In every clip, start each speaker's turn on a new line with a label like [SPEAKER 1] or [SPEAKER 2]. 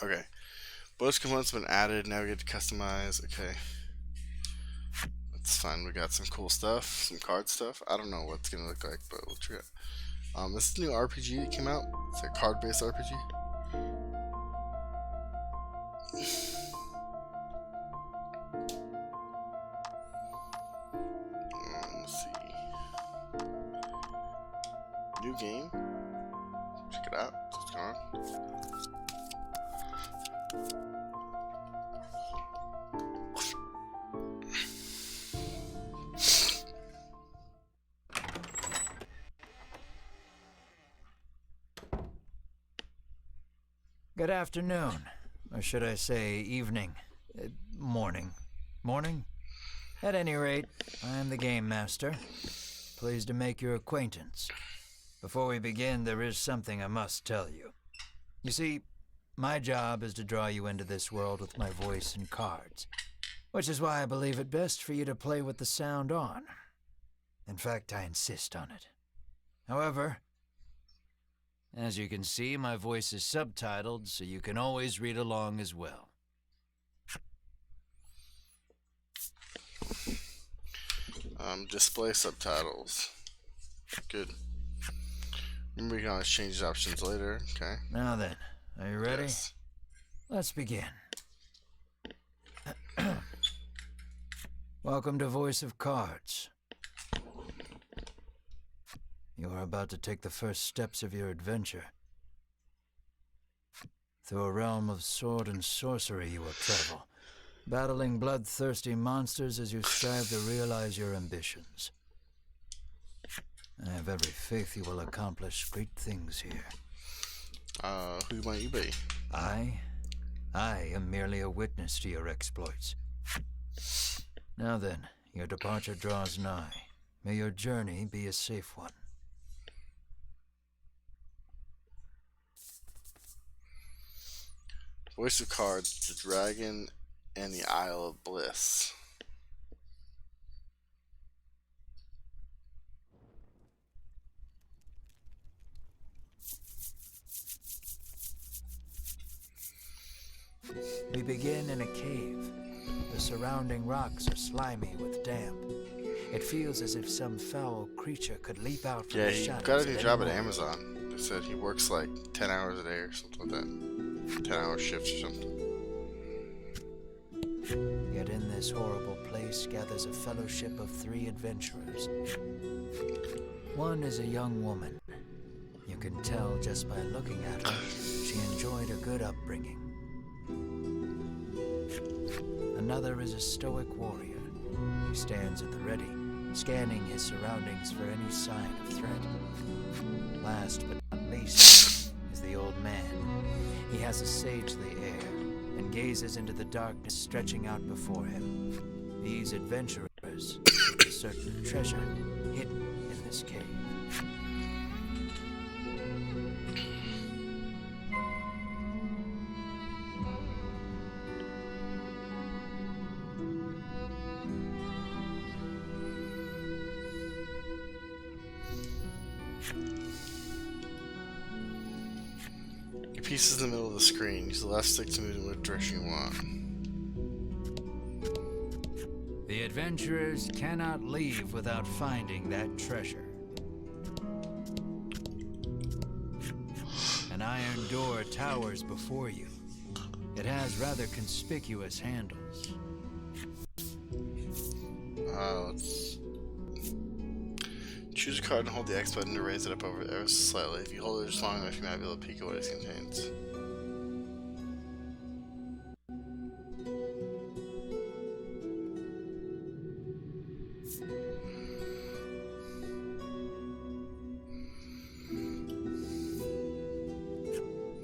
[SPEAKER 1] Okay. Bonus components have been added. Now we get to customize. Okay. That's fine. We got some cool stuff, some card stuff. I don't know what it's gonna look like, but we'll try it. This is a new RPG that came out. It's a card-based RPG. Let's see. New game. Check it out. What's going on?
[SPEAKER 2] Good afternoon, or should I say evening, morning. Morning? At any rate, I am the Game Master. Pleased to make your acquaintance. Before we begin, there is something I must tell you. You see, my job is to draw you into this world with my voice and cards, which is why I believe it best for you to play with the sound on. In fact, I insist on it. However, as you can see, my voice is subtitled, so you can always read along as well.
[SPEAKER 1] Display subtitles. Good. Remember, we can always change the options later. Okay.
[SPEAKER 2] Now then, are you ready?
[SPEAKER 1] Yes.
[SPEAKER 2] Let's begin. Welcome to Voice of Cards. You are about to take the first steps of your adventure. Through a realm of sword and sorcery you will travel, battling bloodthirsty monsters as you strive to realize your ambitions. I have every faith you will accomplish great things here.
[SPEAKER 1] Who might you be?
[SPEAKER 2] I am merely a witness to your exploits. Now then, your departure draws nigh. May your journey be a safe one.
[SPEAKER 1] Voice of Cards, the Dragon, and the Isle of Bliss.
[SPEAKER 2] We begin in a cave. The surrounding rocks are slimy with damp. It feels as if some foul creature could leap out from
[SPEAKER 1] Yeah,
[SPEAKER 2] the
[SPEAKER 1] he
[SPEAKER 2] shadows.
[SPEAKER 1] got a new job at
[SPEAKER 2] moment.
[SPEAKER 1] Amazon. They said he works like 10 hours a day or something like that. 10-hour shifts or something.
[SPEAKER 2] Yet in this horrible place gathers a fellowship of 3 adventurers. One is a young woman. You can tell just by looking at her, she enjoyed a good upbringing. Another is a stoic warrior. He stands at the ready, scanning his surroundings for any sign of threat. Last but not least is the old man. He has a sagely air and gazes into the darkness stretching out before him. These adventurers seek a certain treasure hidden in this cave.
[SPEAKER 1] Your piece is in the middle of the screen. Use the left stick to move in what direction you want.
[SPEAKER 2] The adventurers cannot leave without finding that treasure. An iron door towers before you. It has rather conspicuous handles.
[SPEAKER 1] Let's choose a card and hold the X button to raise it up over there slightly. If you hold it just long enough, you might be able to peek at what it contains.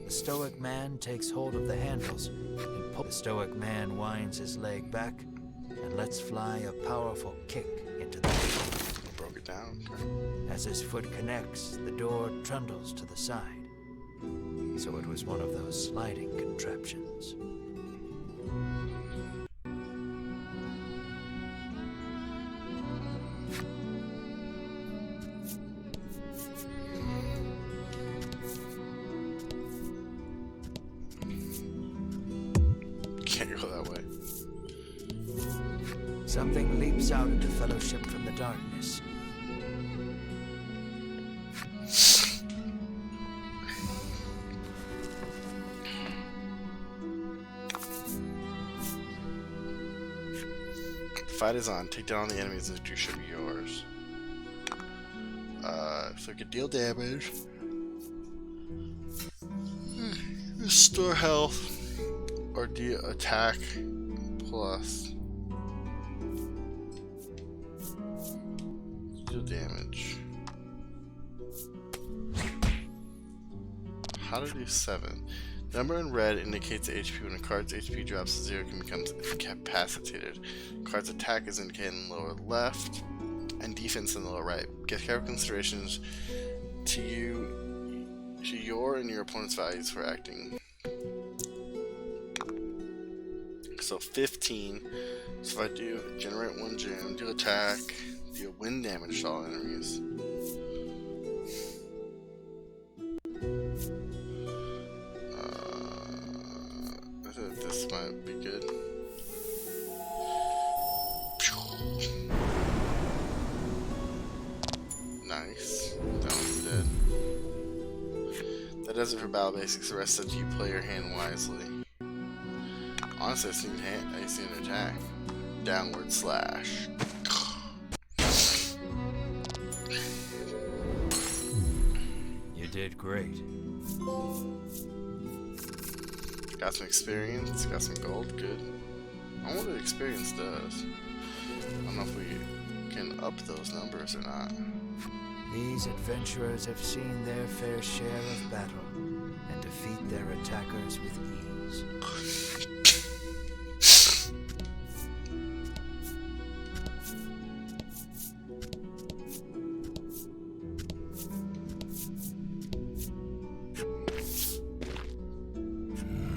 [SPEAKER 2] The stoic man takes hold of the handles and pulls. The stoic man winds his leg back and lets fly a powerful kick into the door.
[SPEAKER 1] Broke it down. Okay.
[SPEAKER 2] As his foot connects, the door trundles to the side. So it was one of those sliding contraptions.
[SPEAKER 1] go that way.
[SPEAKER 2] Something leaps out at the fellowship from the darkness.
[SPEAKER 1] The fight is on. Take down the enemies. Victory should be yours. So we can deal damage. Restore health. Or deal attack plus. Deal damage. How to do 7. Number in red indicates HP. When a card's HP drops to 0, it can become incapacitated. Card's attack is indicated in the lower left, and defense in the lower right. Give careful considerations to your and your opponent's values for acting. So 15. So if I do generate 1 gem, do attack, deal wind damage to all enemies. This might be good. Nice. That one's dead. That does it for battle basics. The rest says you play your hand wisely. Honestly, I just need an attack. Downward slash.
[SPEAKER 2] You did great.
[SPEAKER 1] Got some experience, got some gold, good. I wonder what experience does. I don't know if we can up those numbers or not.
[SPEAKER 2] These adventurers have seen their fair share of battle and defeat their attackers with ease.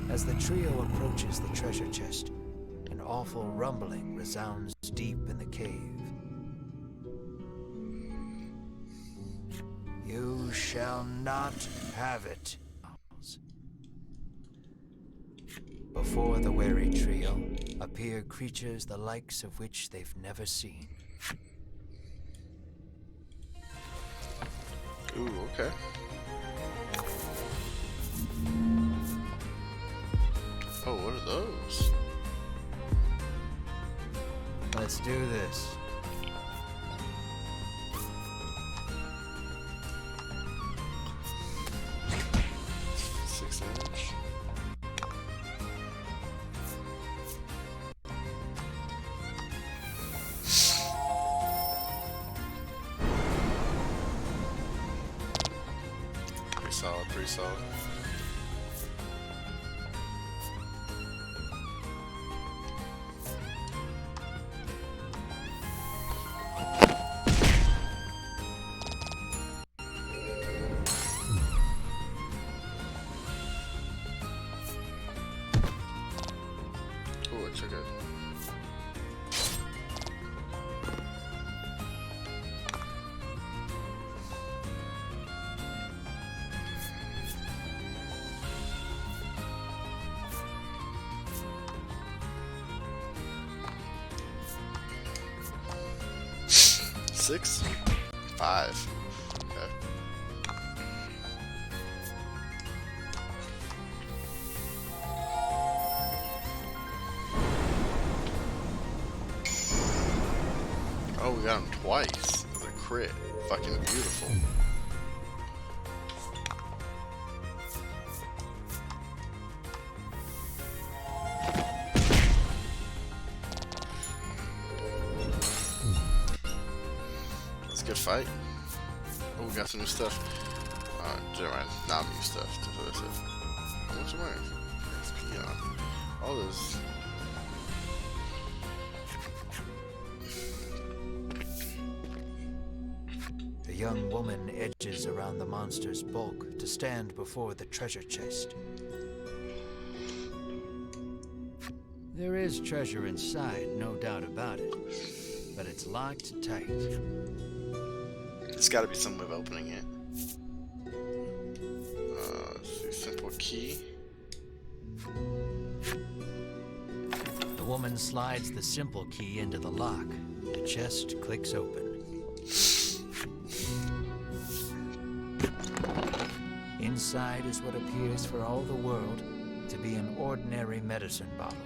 [SPEAKER 2] As the trio approaches the treasure chest, an awful rumbling resounds deep in the cave. You shall not have it. Before the wary trio appear creatures the likes of which they've never seen.
[SPEAKER 1] Ooh, okay. Oh, what are those?
[SPEAKER 2] Let's do this.
[SPEAKER 1] Six inch. Pretty solid, pretty solid. Oh, it's okay. Six? 5. Okay. Oh, we got him twice. It's a crit. Fucking beautiful. That's a good fight. Oh, we got some new stuff. Never mind. Not new stuff. How much am I? XP on. All those.
[SPEAKER 2] The young woman edges around the monster's bulk to stand before the treasure chest. There is treasure inside, no doubt about it, but it's locked tight.
[SPEAKER 1] There's got to be some way of opening it. Let's see, simple key.
[SPEAKER 2] woman slides the simple key into the lock. The chest clicks open. Inside is what appears for all the world to be an ordinary medicine bottle.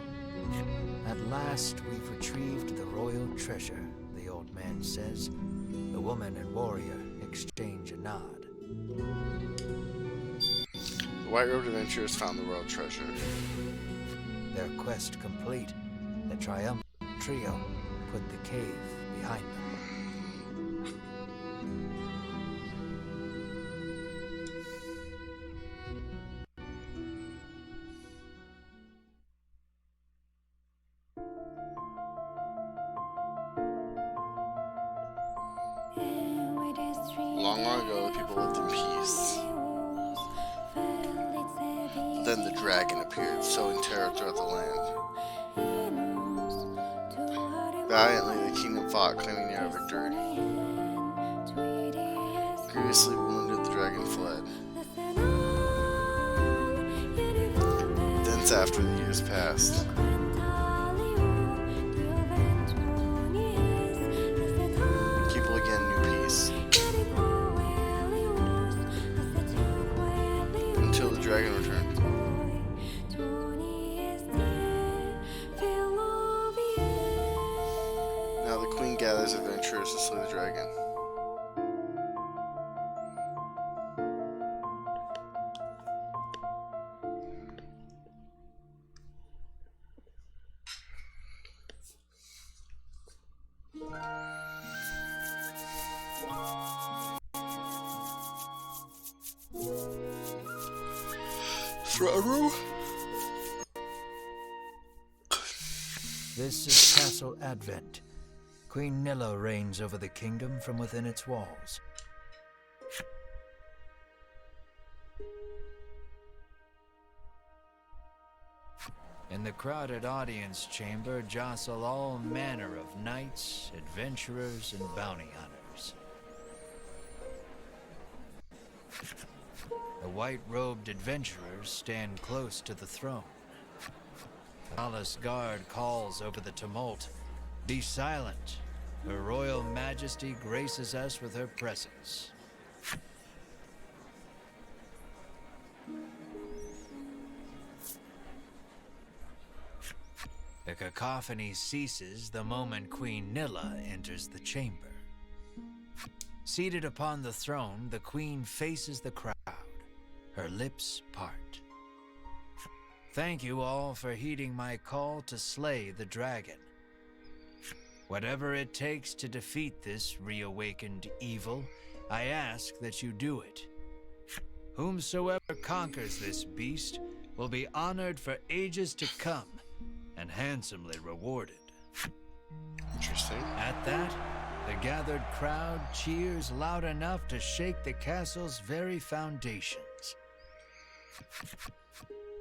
[SPEAKER 2] At last, we've retrieved the royal treasure, the old man says. The woman and warrior exchange a nod.
[SPEAKER 1] The white-robed adventurers found the royal treasure.
[SPEAKER 2] Their quest complete, the triumphant trio put the cave behind them.
[SPEAKER 1] Long, long ago, the people lived in peace. Then the dragon appeared, sowing terror throughout the land. Valiantly, the kingdom fought, claiming near victory. Grievously wounded, the dragon fled. Thence after the years passed, people again knew peace. Until the dragon returned. Now the queen gathers adventurers to slay the dragon. Frodo?
[SPEAKER 2] This is Castle Advent. Queen Nilla reigns over the kingdom from within its walls. In the crowded audience chamber jostle all manner of knights, adventurers, and bounty hunters. The white-robed adventurers stand close to the throne. The palace guard calls over the tumult, "Be silent. Her Royal Majesty graces us with her presence." The cacophony ceases the moment Queen Nilla enters the chamber. Seated upon the throne, the queen faces the crowd. Her lips part. "Thank you all for heeding my call to slay the dragon. Whatever it takes to defeat this reawakened evil, I ask that you do it. Whomsoever conquers this beast will be honored for ages to come and handsomely rewarded."
[SPEAKER 1] Interesting.
[SPEAKER 2] At that, the gathered crowd cheers loud enough to shake the castle's very foundations.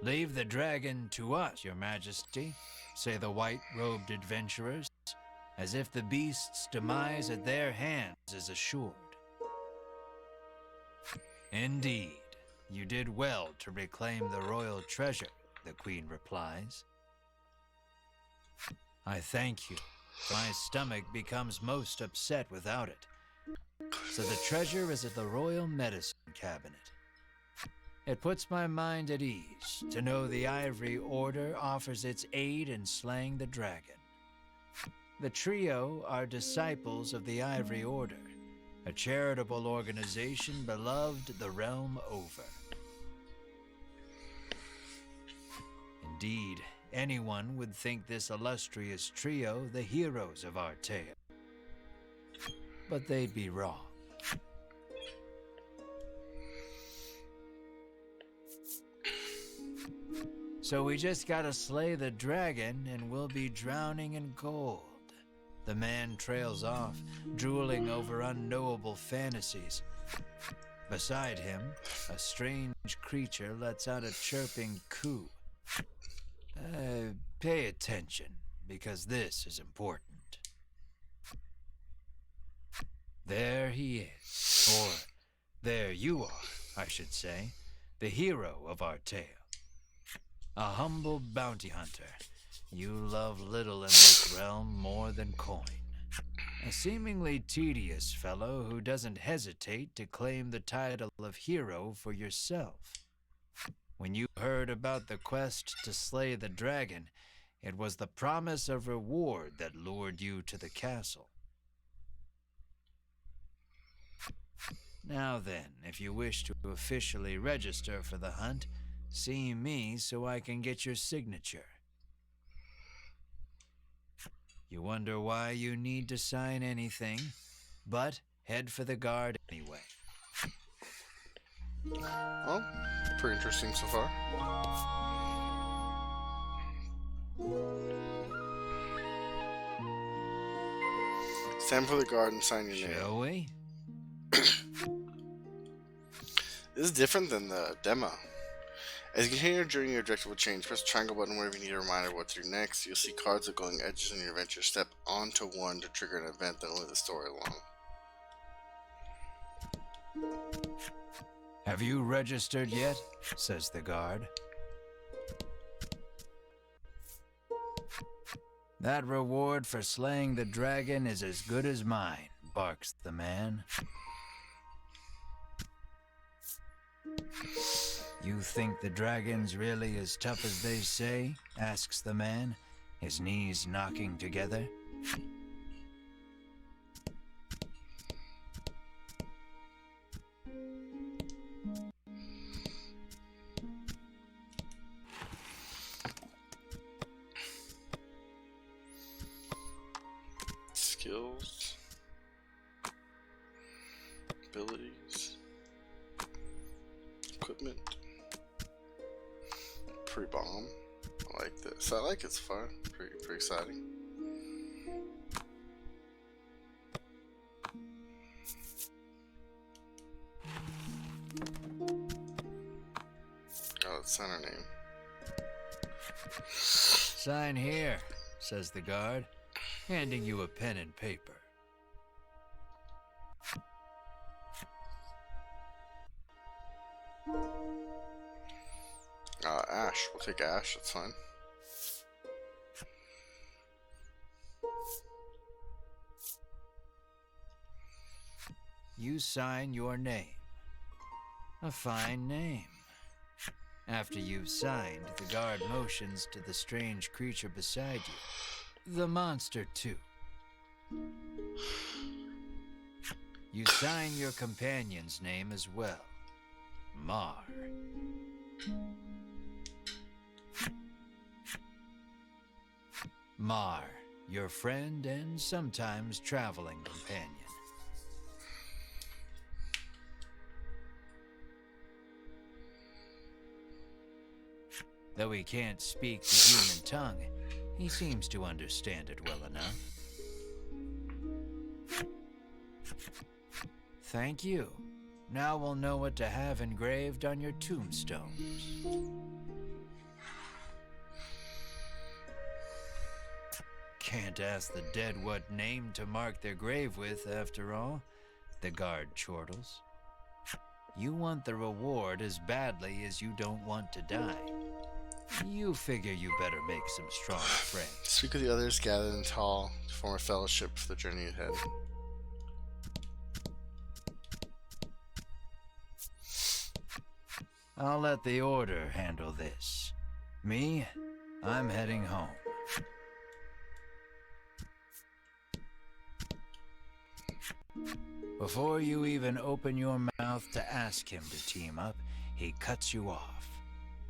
[SPEAKER 2] "Leave the dragon to us, Your Majesty," say the white-robed adventurers, as if the beast's demise at their hands is assured. "Indeed, you did well to reclaim the royal treasure," the queen replies. "I thank you. My stomach becomes most upset without it. So the treasure is at the royal medicine cabinet. It puts my mind at ease to know the Ivory Order offers its aid in slaying the dragon. The trio are disciples of the Ivory Order, a charitable organization beloved the realm over. Indeed, anyone would think this illustrious trio the heroes of our tale. But they'd be wrong. So we just gotta slay the dragon and we'll be drowning in gold. The man trails off, drooling over unknowable fantasies. Beside him, a strange creature lets out a chirping coo. Pay attention, because this is important. There he is, or there you are, I should say, the hero of our tale. A humble bounty hunter, you love little in this realm more than coin. A seemingly tedious fellow who doesn't hesitate to claim the title of hero for yourself. When you heard about the quest to slay the dragon, it was the promise of reward that lured you to the castle. Now then, if you wish to officially register for the hunt, see me so I can get your signature. You wonder why you need to sign anything, but head for the guard anyway.
[SPEAKER 1] Well, pretty interesting so far. Stand for the guard and sign your name.
[SPEAKER 2] Shall we?
[SPEAKER 1] This is different than the demo. As you continue your journey, your objective will change. Press the triangle button whenever you need a reminder of what to do next. You'll see cards with glowing edges in your adventure. Step onto one to trigger an event that will move the story along.
[SPEAKER 2] Have you registered yet? Says the guard. That reward for slaying the dragon is as good as mine, barks the man. You think the dragon's really as tough as they say? Asks the man, his knees knocking together.
[SPEAKER 1] Skills. Abilities. Equipment. Pre-bomb. I like this. I like it's fun. Pretty exciting. Oh, let's sign our name.
[SPEAKER 2] Sign here, says the guard, handing you a pen and paper.
[SPEAKER 1] Ash. We'll take Ash. That's fine.
[SPEAKER 2] You sign your name. A fine name. After you've signed, the guard motions to the strange creature beside you. The monster, too. You sign your companion's name as well. Mar. Mar, your friend and sometimes traveling companion. Though he can't speak the human tongue, he seems to understand it well enough. Thank you. Now we'll know what to have engraved on your tombstones. Can't ask the dead what name to mark their grave with, after all, the guard chortles. You want the reward as badly as you don't want to die. You figure you better make some strong friends.
[SPEAKER 1] Speak with the others gathered in the hall to form a fellowship for the journey ahead.
[SPEAKER 2] I'll let the Order handle this. Me, I'm heading home. Before you even open your mouth to ask him to team up, he cuts you off.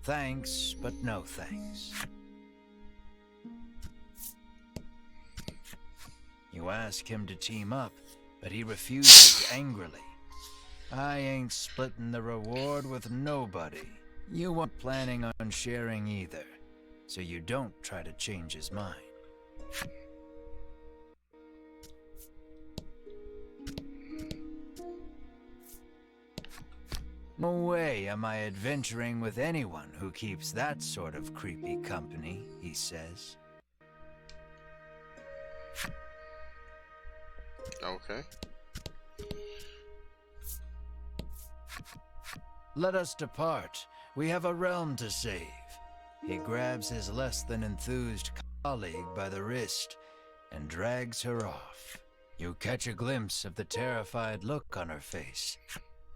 [SPEAKER 2] Thanks, but no thanks. You ask him to team up, but he refuses angrily. I ain't splitting the reward with nobody. You weren't planning on sharing either, so you don't try to change his mind. No way am I adventuring with anyone who keeps that sort of creepy company, he says.
[SPEAKER 1] Okay.
[SPEAKER 2] Let us depart. We have a realm to save. He grabs his less than enthused colleague by the wrist and drags her off. You catch a glimpse of the terrified look on her face,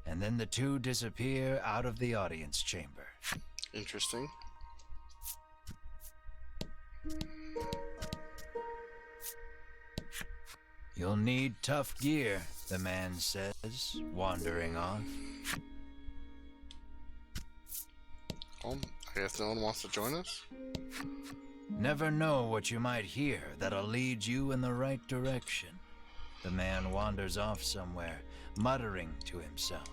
[SPEAKER 2] and then the two disappear out of the audience chamber.
[SPEAKER 1] Interesting.
[SPEAKER 2] You'll need tough gear, the man says, wandering off.
[SPEAKER 1] I guess no one wants to join us?
[SPEAKER 2] Never know what you might hear that'll lead you in the right direction. The man wanders off somewhere, muttering to himself.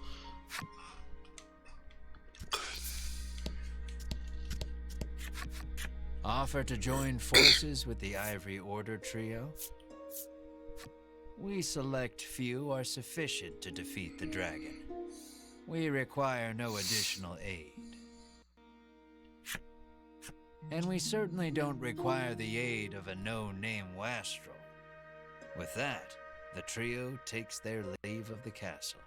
[SPEAKER 2] Offer to join forces with the Ivory Order trio? We select few are sufficient to defeat the dragon. We require no additional aid. And we certainly don't require the aid of a no-name wastrel. With that, the trio takes their leave of the castle.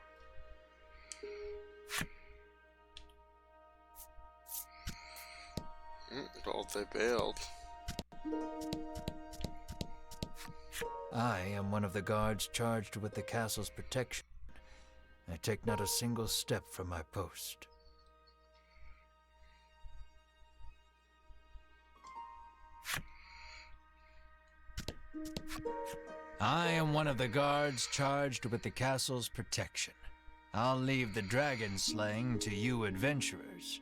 [SPEAKER 1] Well, they bailed.
[SPEAKER 2] I am one of the guards charged with the castle's protection. I take not a single step from my post. I am one of the guards charged with the castle's protection. I'll leave the dragon slaying to you adventurers.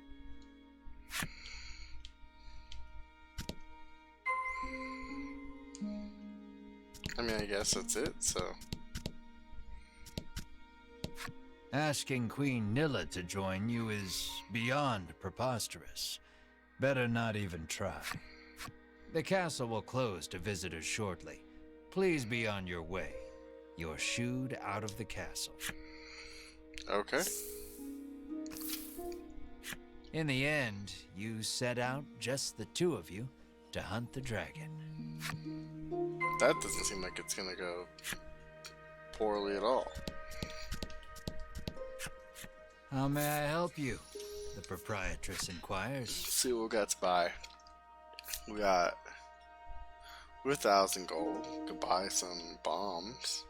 [SPEAKER 1] I mean, I guess that's it, so...
[SPEAKER 2] Asking Queen Nilla to join you is beyond preposterous. Better not even try. The castle will close to visitors shortly. Please be on your way. You're shooed out of the castle.
[SPEAKER 1] Okay.
[SPEAKER 2] In the end, you set out, just the two of you, to hunt the dragon.
[SPEAKER 1] That doesn't seem like it's gonna go poorly at all.
[SPEAKER 2] How may I help you? The proprietress inquires.
[SPEAKER 1] Let's see what we got to buy. We got 1,000 gold to buy some bombs.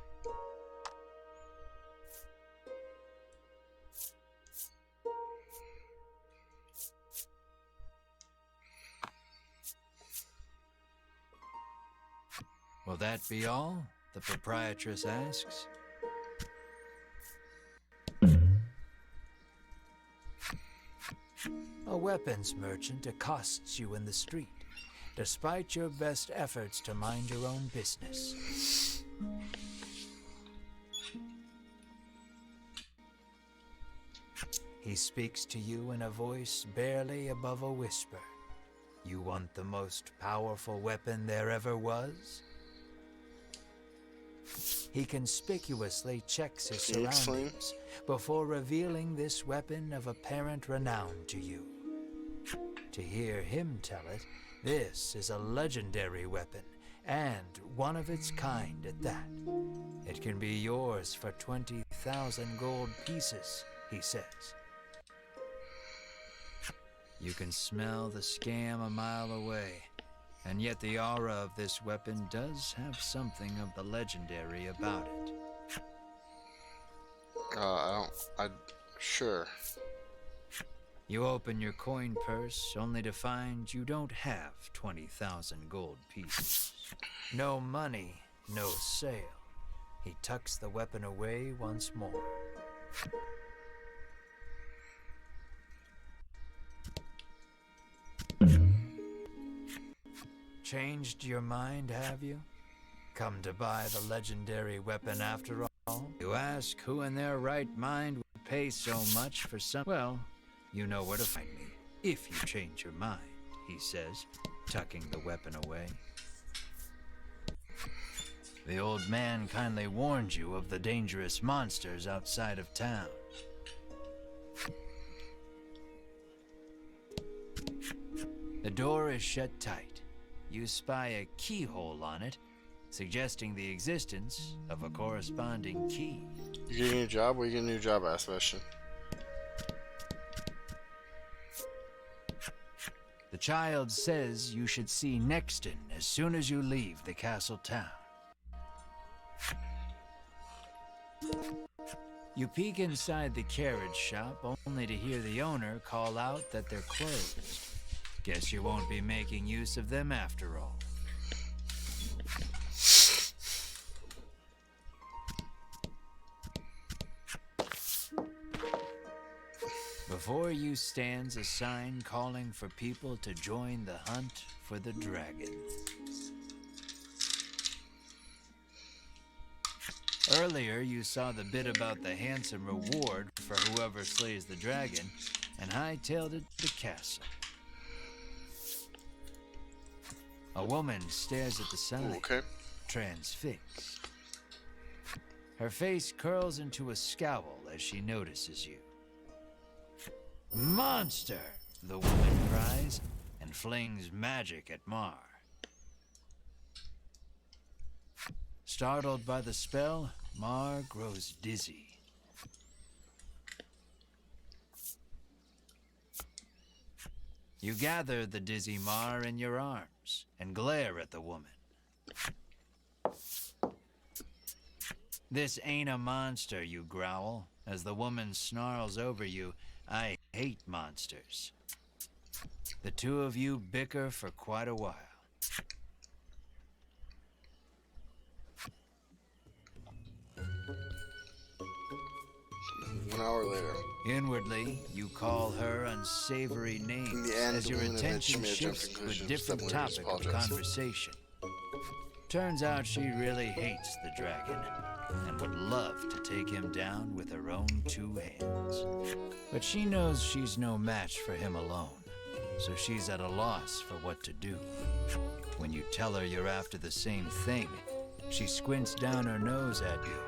[SPEAKER 2] Will that be all? The proprietress asks. A weapons merchant accosts you in the street, despite your best efforts to mind your own business. He speaks to you in a voice barely above a whisper. You want the most powerful weapon there ever was? He conspicuously checks his surroundings before revealing this weapon of apparent renown to you. To hear him tell it, this is a legendary weapon, and one of its kind at that. It can be yours for 20,000 gold pieces, he says. You can smell the scam a mile away, and yet the aura of this weapon does have something of the legendary about it.
[SPEAKER 1] Sure.
[SPEAKER 2] You open your coin purse only to find you don't have 20,000 gold pieces. No money, no sale. He tucks the weapon away once more. Changed your mind, have you? Come to buy the legendary weapon after all? You ask who in their right mind would pay so much for some... Well, you know where to find me, if you change your mind, he says, tucking the weapon away. The old man kindly warned you of the dangerous monsters outside of town. The door is shut tight. You spy a keyhole on it, suggesting the existence of a corresponding key.
[SPEAKER 1] You getting a new job? Where you getting a new job at, Sebastian?
[SPEAKER 2] The The child says you should see Nexton as soon as you leave the castle town. You peek inside the carriage shop only to hear the owner call out that they're closed. Guess you won't be making use of them after all. Before you stands a sign calling for people to join the hunt for the dragon. Earlier, you saw the bit about the handsome reward for whoever slays the dragon, and hightailed it to the castle. A woman stares at the sign,
[SPEAKER 1] Okay.
[SPEAKER 2] transfixed. Her face curls into a scowl as she notices you. Monster! The woman cries and flings magic at Mar. Startled by the spell, Mar grows dizzy. You gather the dizzy Mar in your arms and glare at the woman. This ain't a monster, you growl, as the woman snarls over you. I hate monsters. The two of you bicker for quite a while.
[SPEAKER 1] An hour later.
[SPEAKER 2] Inwardly, you call her unsavory names
[SPEAKER 1] In the end,
[SPEAKER 2] as
[SPEAKER 1] the
[SPEAKER 2] your
[SPEAKER 1] woman
[SPEAKER 2] attention
[SPEAKER 1] eventually made a
[SPEAKER 2] shifts to a
[SPEAKER 1] conclusion,
[SPEAKER 2] different
[SPEAKER 1] stepped away to
[SPEAKER 2] topic of
[SPEAKER 1] apologize.
[SPEAKER 2] conversation. Turns out she really hates the dragon and would love to take him down with her own two hands. But she knows she's no match for him alone, so she's at a loss for what to do. When you tell her you're after the same thing, she squints down her nose at you.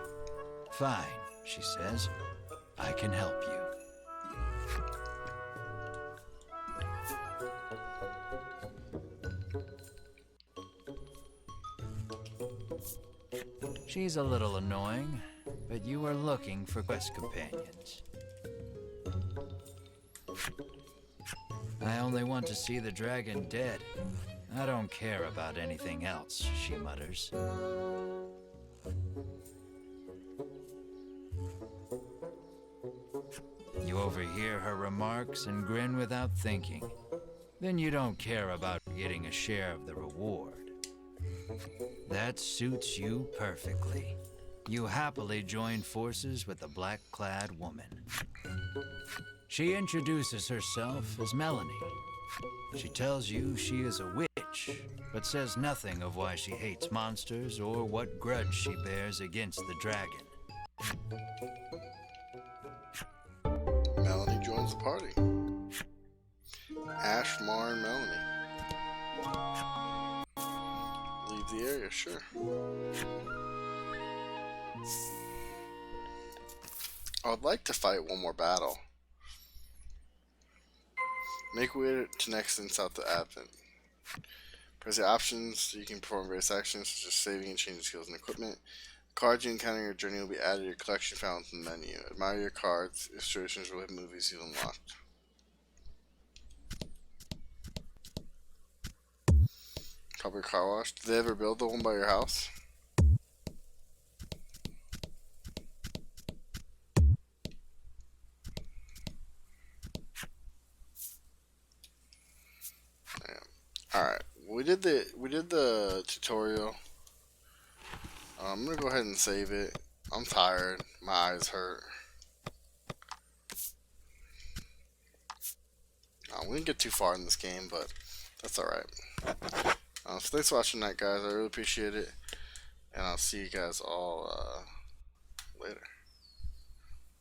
[SPEAKER 2] Fine, she says. I can help you. She's a little annoying, but you are looking for quest companions. I only want to see the dragon dead. I don't care about anything else, she mutters. You overhear her remarks and grin without thinking. Then you don't care about getting a share of the reward. That suits you perfectly. You happily join forces with the black-clad woman. She introduces herself as Melanie. She tells you she is a witch, but says nothing of why she hates monsters or what grudge she bears against the dragon.
[SPEAKER 1] Melanie joins the party. Ash, Mar, and Melanie. Leave the area, sure. I would like to fight one more battle. Make way to Nexton south of Advent. Press the options so you can perform various actions such as saving and changing skills and equipment. Cards you encounter in your journey will be added to your collection found in the menu. Admire your cards, illustrations, related movies you've unlocked. Probably car wash. Did they ever build the one by your house? Alright, we did the tutorial. I'm gonna go ahead and save it. I'm tired. My eyes hurt. We didn't get too far in this game, but that's alright. So thanks for watching that, guys. I really appreciate it. And I'll see you guys all later.